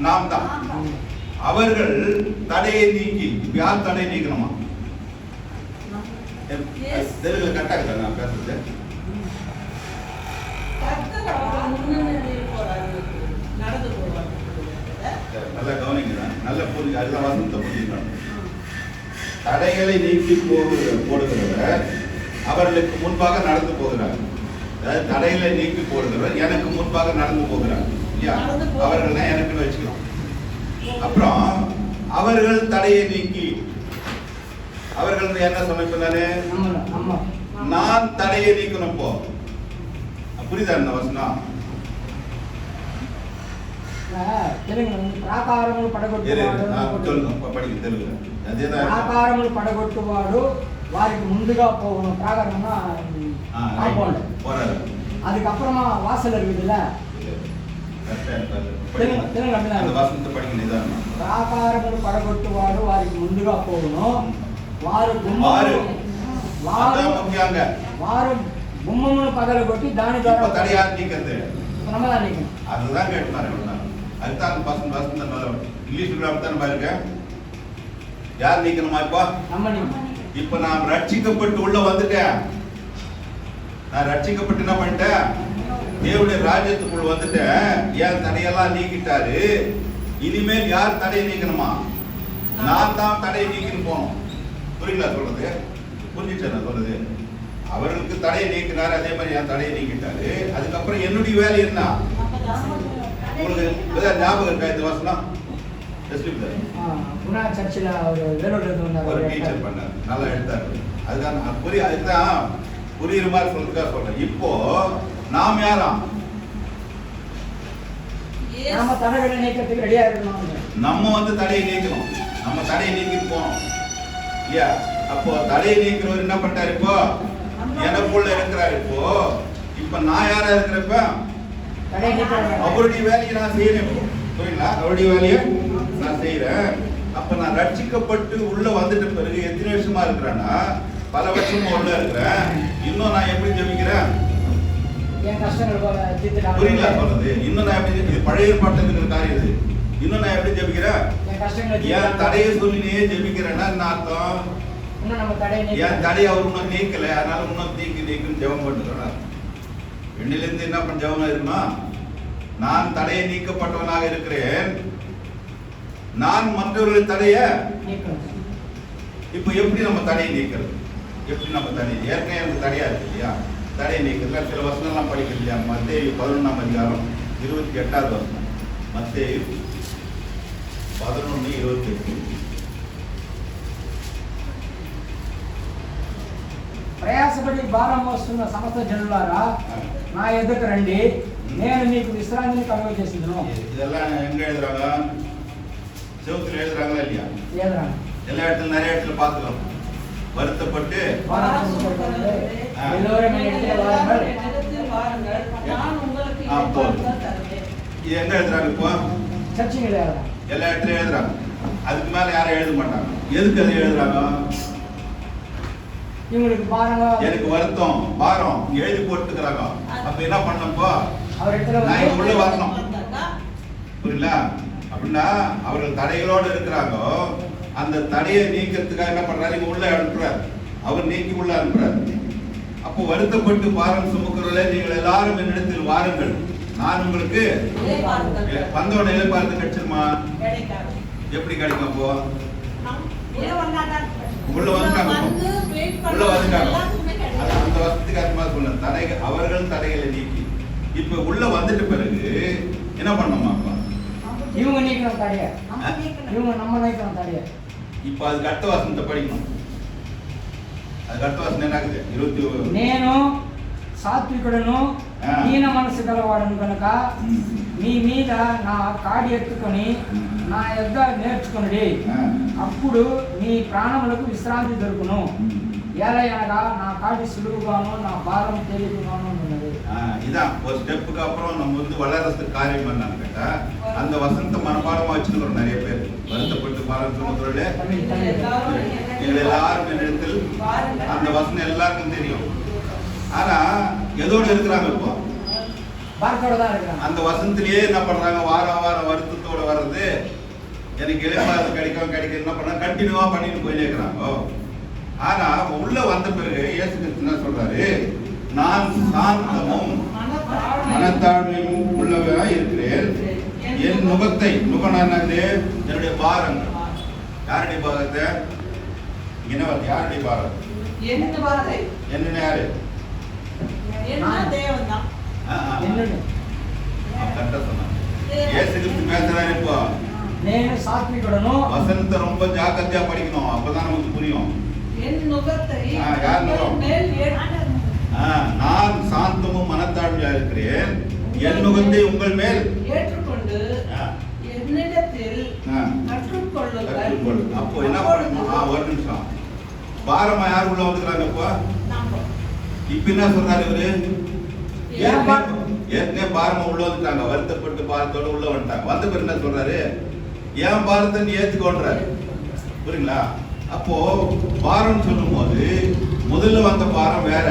நாம் தான். அவர்கள் தடையை நீக்கி, யார் தடையை நீக்கணுமா? தெலுங்குல கரெக்டா நான் பேசுறது? நல்லா கவனிங்க, நல்ல புரிஞ்சு அதுதான் வசனத்தை புரிஞ்சுக்கணும். தடைகளை நீக்கி போடுகிறவர் அவர்களுக்கு முன்பாக நடந்து போகிறார். அதாவது தடைகளை நீக்கி போடுகிறவர் எனக்கு முன்பாக நடந்து போகிறார். அவர்கள் தான் எனக்குன்னு வச்சுக்கலாம். அப்புறம் அவர்கள் தடையை நீக்கி, அவர்கள் என்ன சொன்னாரு? நான் தடையை நீக்கணும். போ புரியுதா இந்த வசனம்? పడగొట్టువాడు వారికి ముందుగా పోవணும். ప్రాకారమున కాంపౌండ్, அதுக்கப்புறமா வாசல் இருக்குதுல்ல, ప్రాకారములు పడగొట్టువాడు వారికి ముందుగా పోవును. వారు గుమ్మమును పగలగొట్టి దాని ద్వారా அதுதான் கேட்டுனாரு. அதுதான் பசங்க இங்கிலீஷ் தான் பாருங்க. யார் நீக்கணுமா? இப்ப நான் ரட்சிக்கப்பட்டு உள்ள வந்துட்டேன். நான் ரட்சிக்கப்பட்டு என்ன பண்ணிட்டேன்? தேவனுடைய ராஜ்யத்துக்குள்ள வந்துட்டேன். ஏன் தடையெல்லாம் நீக்கிட்டாரு. இனிமேல் யார் தடையை நீக்கணுமா? நான் தான் தடையை நீக்கின்னு போனோம். புரியுங்களா சொல்றது? புரிஞ்சுட்டேன் நான் சொல்றது. அவர்களுக்கு தடையை நீக்கினாரு, அதே மாதிரி என் தடையை நீக்கிட்டாரு. அதுக்கப்புறம் என்னுடைய வேலை என்ன? உங்களுக்கு ஞாபகம் இருக்கா இந்த வசனம்? ஒரு டீச்சர் பண்ணார், நல்லா எடுத்தாரு. அதுதான் அதுதான் புரியுற மாதிரி சொல்றதுக்காக சொல்றேன். இப்போ நாம் யாராம்? நம்ம வந்து தடையை நீக்கணும். நம்ம தடையை நீக்கிட்டு போனோம் இல்லையா? அப்போ தடையை நீக்கிறவர் என்ன பண்ணிட்டாரு? இப்போ எனக்குள்ள இருக்கிறாரு. இப்ப நான் யாரா இருக்கிறப்ப அவருடைய வேலையை நான் செய்யறேன். புரியுங்களா? அவருடைய வேலையை நான் செய்யறேன். அப்ப நான் ரட்சிக்கப்பட்டு உள்ள வந்துட்ட பிறகு எத்தனை வருஷமா இருக்கிறேன்னா, பல வருஷமா உள்ள இருக்கிறேன். இன்னும் நான் எப்படி ஜெபிக்கிறேன்? புரியுங்களா சொல்றது? இன்னும் நான் எப்படி, இது பழைய ஏற்பாட்டுல இருக்கிற காரியம் இது. இன்னும் நான் எப்படி ஜெபிக்கிறேன்? ஏன் தடையை சொல்லினே ஜெபிக்கிறேன்னா என்ன அர்த்தம்? என் தடையை அவர் இன்னும் நீக்கல, அதனால இன்னும் நீக்குன்னு ஜெபம் பண்ணுறார். வெண்ணிலிருந்து என்ன பண்ண ஜெபம் இருக்குமா? நான் தடையை நீக்கப்பட்டவனாக இருக்கிறேன். நான் மற்றவர்கள் தடைய இப்ப எப்படி நம்ம தடையை நீக்கிறது? எப்படி நம்ம தடை? ஏற்கனவே எனக்கு தடையா இருக்கு இல்லையா? தடையை நீக்கிறதுல சில வசனம்லாம் படிக்கிறது இல்லையா? மத்தேயு 11ஆம் அதிகாரம் 28வது வசனம். மத்தேயு 11:28. ప్రయాసపడి భారం మోస్తున్న సమస్త జనులారా నా ఎదుట రండి, నేను మీకు విశ్రాంతిని కలుగజేసేదను. இதெல்லாம் எங்க எழுதுறாங்க? செவுத்துல எழுதுறாங்களா இல்லையா? எழுதுறாங்க. எல்லா இடத்துல நிறைய இடத்துல பார்த்துக்கலாம். வருத்தப்பட்டு எல்லோரும் என்னிடத்தில் வாருங்கள், நான் உங்களுக்கு இது எங்க எழுதுறாங்க? இப்போ சர்ச்சில் எழுதுறாங்க. எல்லா இடத்துலயும் எழுதுறாங்க. அதுக்கு மேல யாரும் எழுத மாட்டாங்க. எதுக்கு அது எழுதுறாங்க? இவங்களுக்கு பாருங்க, எனக்கு வருத்தம் பாரம் எழுதி போட்டுக்கிறாங்க. அப்ப என்ன பண்ணப்போ நான் உள்ள வரணும். புரியல? அப்படின்னா அவர்கள் தடைகளோடு இருக்கிறாங்க. அந்த தடையை நீக்கிறதுக்காக என்ன பண்றாரு? இங்க உள்ள அனுப்புறாரு. அவர் நீக்கி உள்ள அனுப்புறாரு. அப்போ வருத்தப்பட்டு பாரம் சுமக்கிறவர்களே, நீங்கள் எல்லாரும் என்னிடத்தில் வாருங்கள், நான் உங்களுக்கு வந்தோட எதிர்பார்த்து கிடைச்சிருமா? எப்படி கிடைக்கும்? அப்போ உள்ள வந்துட்டாங்க. உள்ள வந்துட்டாங்க. அந்த வசதிக்கு அது மாதிரி சொல்ல தடைகள், அவர்கள் தடைகளை நீக்கி இப்ப உள்ள வந்துட்ட பிறகு என்ன பண்ணணுமா? இவங்க நீக்கணும் தடைய, இவங்க நம்ம நீக்கணும் தடைய. இப்ப அதுக்கு அடுத்த வசனத்தை படிக்கணும். அதுக்கு அடுத்த வசனம் என்ன ஆகுது? 20 నేను సాత్వికుడను దీన మనసు గలవాడను కనుక మీ మీద నా కాడి ఎత్తుకొని నా యొద్ద నేర్చుకుని అప్పుడు మీ ప్రాణములకు విశ్రాంతి దొరుకును. ஏழையாக நான் காடி சுலுகுகானோ நான் பாரம் தேடிக்கணும். இதான் ஒரு ஸ்டெப்புக்கு அப்புறம் நம்ம வந்து வளர்றதுக்கு காரியம் என்னன்னு கேட்டா, அந்த வசனத்தை மனப்பாடமா வச்சுக்கிறோம் நிறைய பேர். வருத்தப்பட்டு பாரம் சொல்றதுல எல்லாரும் இடத்தில் அந்த வசனம் எல்லாருக்கும் தெரியும். ஆனா எதோடு இருக்கிறாங்க? இப்போ பாரத்தோட தான் இருக்கிறாங்க. அந்த வசனத்திலேயே என்ன பண்றாங்க, வாரம் வாரம் வருத்தத்தோட வர்றது, எனக்கு இளைப்பாறுதல் கிடைக்கும் என்ன பண்றாங்க, கண்டினியூவா பண்ணிட்டு போயிட்டே இருக்கிறாங்க. ஆனா உள்ள வந்த பிறகு இயேசு கிறிஸ்து என்ன சொல்றாரு, நான் சாந்தமும் மனத்தாழ்மையும் உள்ளவா இருக்கிறேன், என் நுகனானது என்னுடைய பாரம். யாருடைய பாரத்தை? யாருடைய பாரம்? என்ன யாரு? பேசுறாரு. இப்போ வசனத்தை ரொம்ப ஜாக்கிரதையா படிக்கணும், அப்பதான் நமக்கு புரியும். நான் சாந்தமும் மனத்தாழ்மையா இருக்கிறேன், என் நுகத்தை உங்கள் மேல் ஏற்றுக்கொண்டு அப்போ என்ன பண்ணணும்? ஒரு நிமிஷம், பாரமா யார் உள்ள வந்துக்கிறாங்க? இப்ப என்ன சொல்றாரு இவரு? ஏற்கனவே பாரமா உள்ள வந்துட்டாங்க, வருத்தப்பட்டு பாரத்தோட உள்ள வந்துட்டாங்க. வந்த பிறகு என்ன சொல்றாரு, ஏன் பாரத்தை நீ ஏத்துக்கொள்றாரு. புரியுங்களா? அப்போ பாரம் சொல்லும் போது முதல்ல வந்த பாரம் வேற,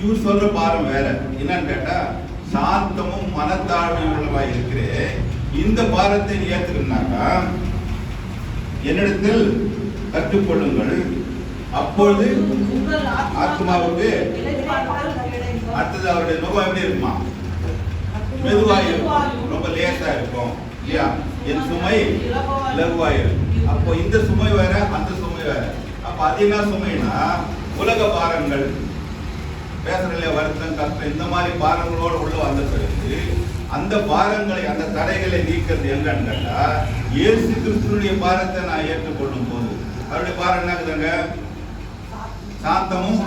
இவர் சொல்ற பாரம் வேற. என்னன்னு கேட்டா, சாந்தமும் மனத்தாழ்மையும் உள்ளவா இருக்கிறேன், இந்த பாரத்தை நீ ஏத்துக்கணும்னாக்கா என்னிடத்தில் கற்றுக்கொள்ளுங்கள், அப்பொழுது ஆத்மாவுக்கு. அடுத்தது அவருடைய நுகம் எப்படி இருக்குமா? மெதுவாய் இருக்கும், ரொம்ப லேசா இருக்கும் இல்லையா? என் சுமை இலகுவாய் இருக்கும். அப்போ இந்த சுமை வேற, அந்த சுமை வேற. அப்ப அது என்ன சுமைனா, உலக பாரங்கள், பேசுறதுல வருத்தம், கஷ்டம், இந்த மாதிரி பாரங்களோடு உள்ள வந்த பிறகு அந்த பாரங்களை, அந்த தடைகளை நீக்கிறது எங்கன்னு கேட்டா, இயேசு கிறிஸ்துனுடைய பாரத்தை நான் ஏற்றுக்கொள்ளும் போது, அவருடைய பாரம் என்ன இருக்குதுங்க? சாந்தமும்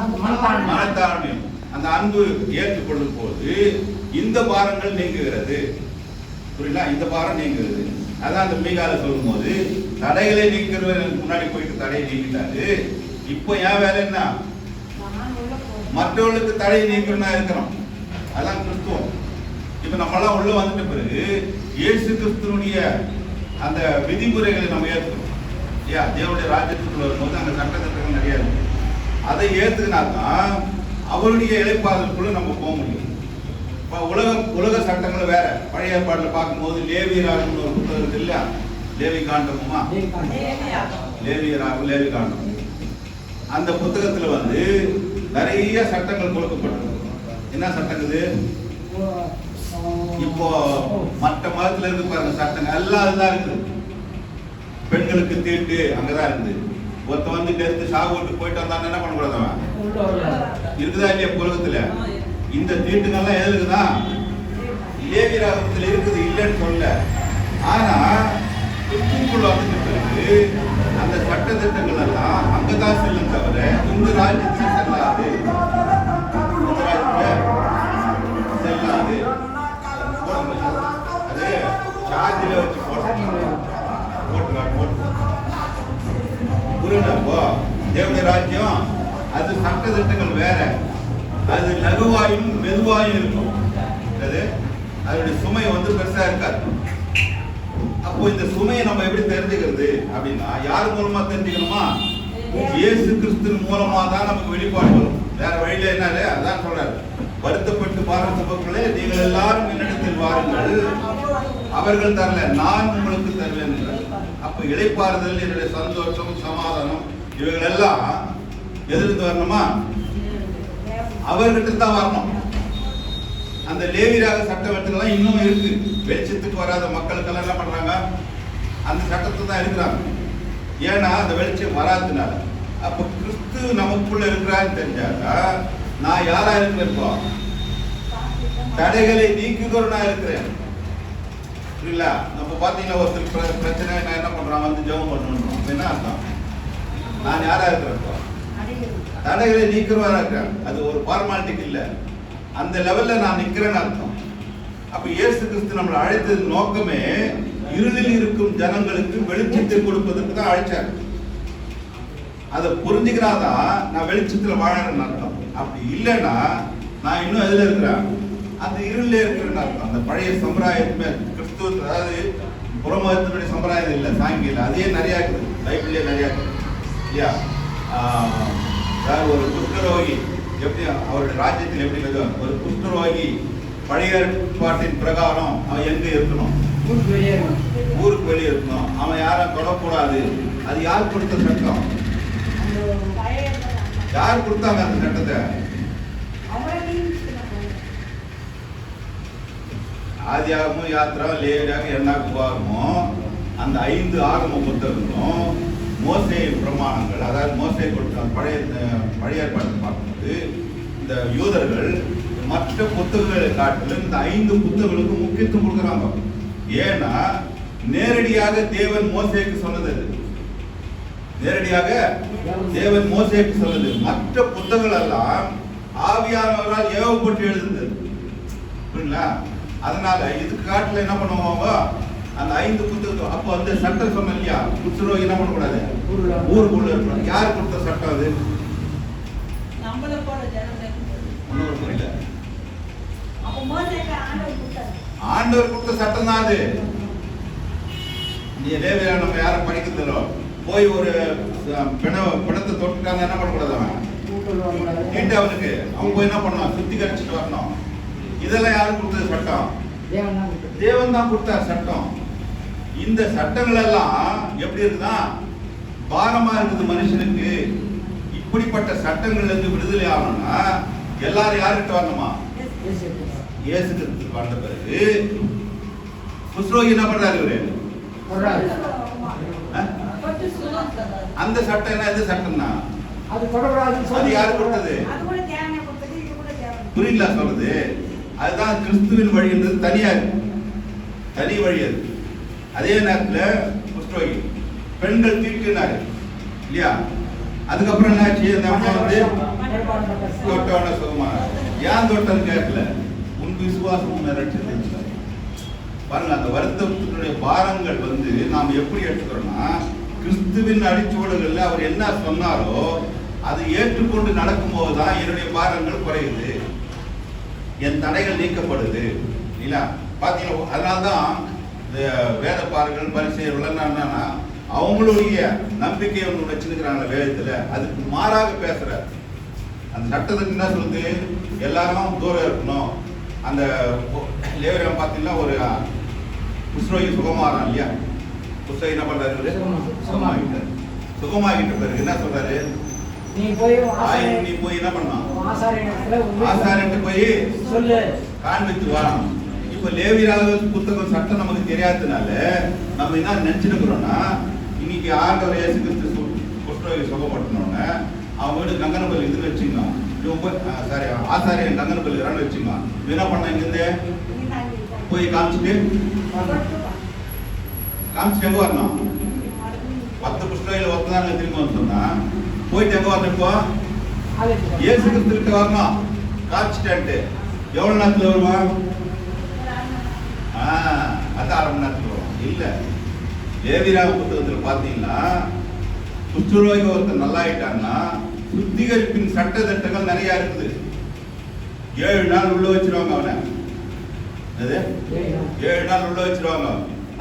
மனத்தாழ்மையும். அந்த அன்பு ஏற்றுக்கொள்ளும் போது இந்த பாரங்கள் நீங்குகிறது. புரியல? இந்த பாரம் நீங்குகிறது. அதான் அந்த மீகால சொல்லும் போது, தடைகளை நீக்கிறவர்களுக்கு முன்னாடி போயிட்டு தடையை நீக்கிட்டாரு. இப்போ என் வேலை என்ன? மற்றவர்களுக்கு தடையை நீக்கணும்னா இருக்கிறோம். அதான் கிறிஸ்துவம். இப்ப நம்மளாம் உள்ள வந்துட்ட பிறகு இயேசு கிறிஸ்துவனுடைய அந்த விதிமுறைகளை நம்ம ஏற்றுக்கணும். தேவனுடைய ராஜ்யத்துக்குள்ள வரும்போது அந்த சட்டத்திட்டங்கள் நிறைய இருக்கு. அதை ஏத்துக்கினாதான் அவருடைய இளைப்பாறுதலுக்குள்ள நம்ம போக முடியும். இப்போ உலக சட்டங்கள் வேற. பழைய ஏற்பாடுல பார்க்கும்போது லேவியராகம்னு ஒரு புத்தகம் இருக்கு இல்லையா? லேவி காண்டமுமா, லேவி காண்டம். அந்த புத்தகத்துல வந்து நிறைய சட்டங்கள் கொடுக்கப்பட்டிருக்கு. என்ன சட்டங்குது? இப்போ மற்ற மதத்துல இருக்கு பாருங்க, சட்டங்கள் எல்லாம் அதுதான் இருக்குது. பெண்களுக்கு தீட்டு அங்கதான் இருக்குது. ஒருத்த வந்து டெத்து சாகுக்கு போயிட்டு வந்தான்னு என்ன பண்ணக்கூடாதவன் இருக்குதா இல்லையா? உலகத்துல இந்த தீட்டுகள்லாம் எது இருக்குதா? லேவி ராகத்துல இருக்குது, இல்லைன்னு சொல்ல. ஆனா கிறிஸ்துவுக்குள்ள வந்துட்டு பிறகு அந்த சட்ட திட்டங்கள் எல்லாம் அங்கதான் செல்லும் தவிர இந்த ராஜ்யத்துக்கு செல்லாது. செல்லாது. அது சார்ஜில வச்சு புரியுதப்போ? தேவனுடைய ராஜ்யம் அது சட்ட திட்டங்கள் வேற. அது லகுவாயும் மெதுவாயும் இருக்கும். அதனுடைய சுமை வந்து பெருசா இருக்காது. அப்போ இந்த சுமையை நம்ம எப்படி தெரிஞ்சுக்கிறது அப்படின்னா, யார் மூலமா தெரிஞ்சுக்கணுமா? இயேசு கிறிஸ்து மூலமா தான் நமக்கு வெளிப்பாடு வரும். வேற வழியில என்ன? அதான் சொல்றாரு, வருத்தப்பட்டு பாரத்தப்பட்டே நீங்கள் எல்லாரும் என்னிடத்தில் வாருங்கள், அவர்கள் தரல, நான் உங்களுக்கு தருவேன். அப்ப இளைப்பாறுதல், என்னுடைய சந்தோஷம், சமாதானம், இவைகள் எல்லாம் எதிர்த்து வரணுமா? அவர்கிட்ட தான் வரணும். அந்த லேவியராக சட்டவெல்லாம் இன்னும் இருக்கு. வெளிச்சத்துக்கு வராத மக்களுக்கெல்லாம் என்ன பண்றாங்க? அந்த சட்டத்தை தான் இருக்கிறாங்க. ஏன்னா அந்த வெளிச்சம் வராதுனால. அப்ப கிறிஸ்து நமக்குள்ள இருக்கிறான்னு தெரிஞ்சாக்கா நான் யாரா இருக்கிறேன்? தடைகளை நீக்குகிறவனா இருக்கிறேன். புரியல? நம்ம பாத்தீங்கன்னா ஒருத்தர் பிரச்சனை நான் என்ன பண்றான், வந்து ஜெபம் பண்ணணும். என்ன அர்த்தம்? நான் யாரா இருக்கிறேன்? தடைகளை நீக்கிறவரா இருக்கிறேன். அது ஒரு ஃபார்மாலிட்டிக்கு இல்ல, அந்த லெவல்ல நான் நிக்கிறேன்னு அர்த்தம். அப்ப இயேசு கிறிஸ்து நம்மளை அழைத்தது நோக்கமே இருளில் இருக்கும் ஜனங்களுக்கு வெளிச்சத்தை கொடுப்பதற்கு தான் அழைச்சாரு. அதை புரிஞ்சுக்கிறாதான் நான் வெளிச்சத்துல வாழறேன்னு அர்த்தம். அப்படி இல்லைன்னா நான் இன்னும் எதுல இருக்கிறேன்? அந்த இருளில் இருக்கிறேன்னு அர்த்தம். அந்த பழைய சம்பிரதாயத்துமே கிறிஸ்துவ, அதாவது புறமதத்தினுடைய சம்பிரதாயம் இல்லை, சாங்கியில் அதே நிறைய இருக்குது, பைபிள்லயே நிறைய இருக்குது இல்லையா? ஒரு குஷ்டரோகி எப்படி அவருடைய ராஜ்யத்தில் எப்படி ஒரு குஷ்டரோகி பழைய ஏற்பாட்டின் பிரகாரம் அவன் எங்க இருக்கணும்? ஊருக்கு வெளியே ஊருக்கு வெளியே இருக்கணும். அவன் யாரும் தொடக்கூடாது. அது யார் கொடுத்த சட்டம்? யார் கொடுத்தாங்க அந்த சட்டத்தை? ஆதியாகமும் யாத்திரா லேவியாக எண்ணாகமும் அந்த 5 ஆகம புத்தகங்களும் மோசே பிரமாணங்கள், அதாவது மோசே கொடுத்த பழைய ஏற்பாட்டை பார்க்கும்போது இந்த யூதர்கள் மற்ற புத்தகங்களை காட்டிலும் இந்த 5 புத்தகங்களுக்கு முக்கியத்துவம் கொடுக்குறாங்க. ஏன்னா நேரடியாக தேவன் மோசேக்கு சொன்னது. நேரடியாக தேவன் மோசேக்கு சொன்னது. மற்ற புத்தகங்கள் எல்லாம் ஆவியானவரால் ஏவப்பட்டு எழுதுனது. புரியுங்களா? அதனால இதுக்கு காட்டுல என்ன பண்ணுவாங்க? அந்த 5 புத்தகம். அப்போ அந்த சட்டம் சொன்ன இல்லையா, குஷ்டரோகி என்ன பண்ணக்கூடாது? ஊருக்குள்ள இருக்கணும். யார் கொடுத்த சட்டம் அது? ஆண்டவர் கொடுத்த சட்டம் தான் அது. நீ லேவியா நம்ம யாரும் படிக்க தரோம் போய் ஒரு பிணத்தை தொட்டுட்டாங்க என்ன பண்ணக்கூடாது? அவன் அவனுக்கு அவன் போய் என்ன பண்ணணும்? சுத்திகரிச்சுட்டு வரணும். இதெல்லாம் யாரும் கொடுத்தது சட்டம்? தேவன் தான் கொடுத்தார் சட்டம். இந்த சட்டங்கள் எல்லாம் எப்படி இருக்குதா? பாரமா இருக்குது மனுஷனுக்கு. இப்படிப்பட்ட சட்டங்கள்ல இருந்து விடுதலை ஆகணும்னா எல்லாரும் யார்கிட்ட வரணுமா? இயேசு கிறிஸ்துவுக்கு வந்த பிறகு குஷ்டரோகி என்ன பண்றாரு? இவரு அந்த சட்டம் என்ன? எந்த சட்டம்னா அது யார் கொடுத்தது? புரியல சொல்றது. அதுதான் கிறிஸ்துவின் வழின்றது தனி வழி அது. அதே நேரத்தில் குஷ்டரோகி பெண்கள் தீட்டுனாரு இல்லையா? அதுக்கப்புறம் என்ன ஆச்சு? அந்த அம்மா வந்து தொட்டவன சுகமானார். ஏன் தொட்டன்னு கேட்கல, உன் விசுவாசம் உன்னை ரட்சித்து பாருங்க. அந்த வருத்தத்தினுடைய பாரங்கள் வந்து நாம் எப்படி எடுத்துக்கிறோம்னா, கிறிஸ்துவின் அடிச்சுவடுகள்ல அவர் என்ன சொன்னாரோ அதை ஏற்றுக்கொண்டு நடக்கும் போதுதான் என்னுடைய பாரங்கள் குறையுது, என் தடைகள் நீக்கப்படுது இல்ல? பாத்தீங்கன்னா அதனால்தான் இந்த வேத பாரர்கள் பரிசெயர்கள் என்னன்னா அவங்களுடைய நம்பிக்கையை ஒன்று வச்சிருக்கிறாங்க வேதத்துல. அதுக்கு மாறாக பேசுற அந்த சட்டத்துக்கு என்ன சொல்லுது? எல்லாரும் தூரம் இருக்கணும். அந்த லேவியன் பாத்தீங்கன்னா ஒரு குஷ்டரோகி சுகமாறான் இல்லையா? குஷ்டரோகி என்ன பண்றாரு? சுகமாகிட்ட பிறகு என்ன சொல்றாரு? நீ போய் என்ன பண்ணலாம்? ஆசாரியன்ட்ட போய் சொல்லு, காண்பித்து வா. இப்ப லேவியராக புத்தகம் சட்டம் நமக்கு தெரியாததுனால நம்ம என்ன நினைச்சிருக்கிறோம்னா, இன்னைக்கு ஆண்டவர் இயேசு கிறிஸ்து குஷ்டரோகி சுகப்படுத்தணும்னு அவன் வீடு கங்கனபலி இதுன்னு வச்சுக்கலாம். சாரி, ஆசாரியன் கங்கனபலி வச்சுக்கலாம். என்ன பண்ண இங்கிருந்து போய் காமிச்சுட்டு எங்க வரணும்? 10 குஷ்டரோகில ஒருத்ததான் திரும்ப வந்து சொன்னா போயிட்டு எங்க வரணும்? இப்போ இயேசு கிறிஸ்துவிட்ட வரணும். காமிச்சிட்டு எவ்வளவு நேரத்துல வருவான்? அது 1/2 மணி நேரத்துல வரும். இல்ல, லேவியராக புத்தகத்துல பாத்தீங்கன்னா குஷ்டரோகி ஒருத்தர் நல்லாயிட்டான்னா சுத்திகரிப்பின் சட்ட திட்டங்கள் நிறைய இருக்குது. 7 நாள் உள்ள வச்சிருவாங்க அவனை. 7 நாள் உள்ள வச்சிருவாங்க.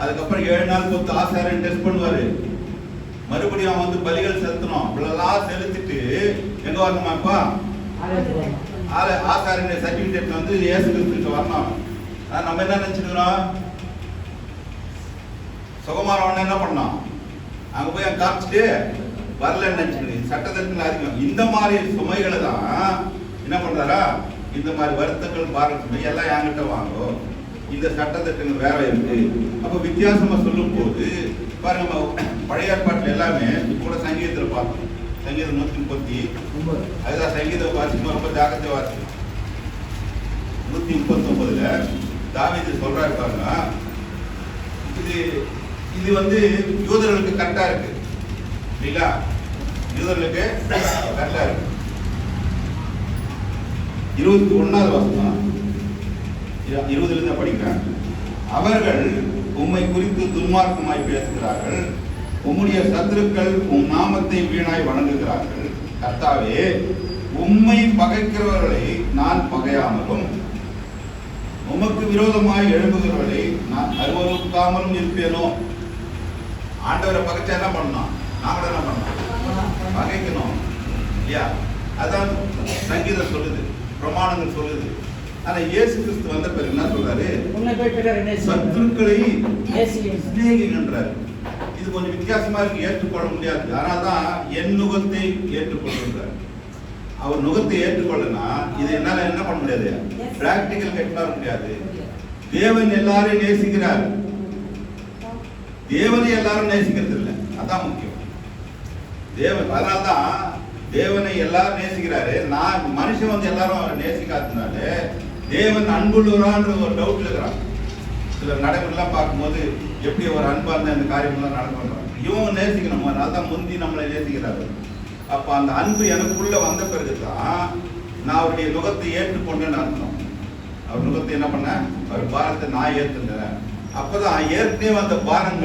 அதுக்கப்புறம் 7 நாள் பொறுத்து ஆசாரியன் டெஸ்ட் பண்ணுவாரு. மறுபடியும் அவன் வந்து பலிகள் செலுத்தணும். இவ்வளவு செலுத்திட்டு எங்க வரணுமாப்பா? ஆசாரியனுடைய சர்டிபிகேட் வந்து இயேசு கிறிஸ்துவிட்ட வரணும். நம்ம என்ன நினைச்சுக்கிறோம்? சுகமானவன என்ன பண்ணோம்? அங்க போய் காமிச்சிட்டு வரலன்னு நினைச்சுக்கிறேன். சட்டத்திட்டங்கள் அதிகம். இந்த மாதிரி சுமைகளை தான் என்ன பண்றாரா? இந்த மாதிரி வருத்தங்கள் பாரத எல்லாம் என்கிட்ட வாங்கும். இந்த சட்டத்திட்டங்கள் வேற இருக்கு. அப்ப வித்தியாசமா சொல்லும் போது பாருங்க, பழைய ஏற்பாட்டில் எல்லாமே கூட சங்கீதத்தில் பார்த்தோம். சங்கீதம் 139 அதுதான் சங்கீத வாசிக்கும் ரொம்ப ஜாக்கிரதை வாசிக்கும். 139ல தாவீது சொல்றாரு பாருங்க, இது வந்து யூதர்களுக்கு கரெக்டா இருக்கு இல்லைங்களா? யூதர்களுக்கு கரெக்டா இருக்கு. 21வது வசனம் 20ல இருந்து படிக்கிறேன். அவர்கள் உம்மை குறித்து துன்மார்க்கமாய் பேசுகிறார்கள், உம்முடைய சத்துருக்கள் உம் நாமத்தை வீணாய் வணங்குகிறார்கள். கர்த்தாவே, உம்மை பகைக்கிறவர்களை நான் பகையாமலும் உமக்கு விரோதமாய் எழும்புகிறவர்களை நான் அருவருக்காமலும் இருப்பேனோ. ஆண்டவரை பகைச்சா என்ன பண்ணணும்? நாம என்ன பண்ணணும்? பகைக்கணும் இல்லையா? அதான் சங்கீதம் சொல்லுது, பிரமாணங்கள் சொல்லுது. ஆனா இயேசு கிறிஸ்து வந்த பிறகு என்ன சொல்றாரு? உன்னை போய் பிறரை நேசி, சத்துருக்களை நேசியுங்கள். சிநேகிங்கன்றாரு. இது கொஞ்சம் வித்தியாசமா இருக்கு, ஏற்றுக்கொள்ள முடியாது. ஆனாதான் என் நுகத்தை ஏற்றுக்கொள்றாரு. அவர் நுகத்தை ஏற்றுக்கொள்ளனா இது என்னால என்ன பண்ண முடியாது, பிராக்டிக்கல் கெட்ட முடியாது. தேவன் எல்லாரையும் நேசிக்கிறார். தேவனை எல்லாரும் நேசிக்கிறது இல்லை, அதான் முக்கியம். தேவன் அதனால்தான் தேவனை எல்லாரும் நேசிக்கிறாரு. நான் மனுஷன் வந்து எல்லாரும் நேசிக்காததுனால தேவன் அன்புள்ளவரான்ற ஒரு டவுட் இருக்கிறான். சில நடைமுறைலாம் பார்க்கும்போது எப்படி ஒரு அன்பா இருந்த இந்த காரியம்லாம் நடக்கும். இவங்க நேசிக்கணும், அதான் முந்தி நம்மளை நேசிக்கிறாரு. அப்ப அந்த அன்பு எனக்குள்ள வந்த பிறகுதான் நான் அவருடைய நுகத்தை ஏற்றுக்கொண்டேன்னு அர்த்தம். அவர் நுகத்தை என்ன பண்ண, அவர் பாரத்தை நான் ஏற்றுக்கிறேன். அப்பதான் ஏற்கனவே அந்த பாரங்கள்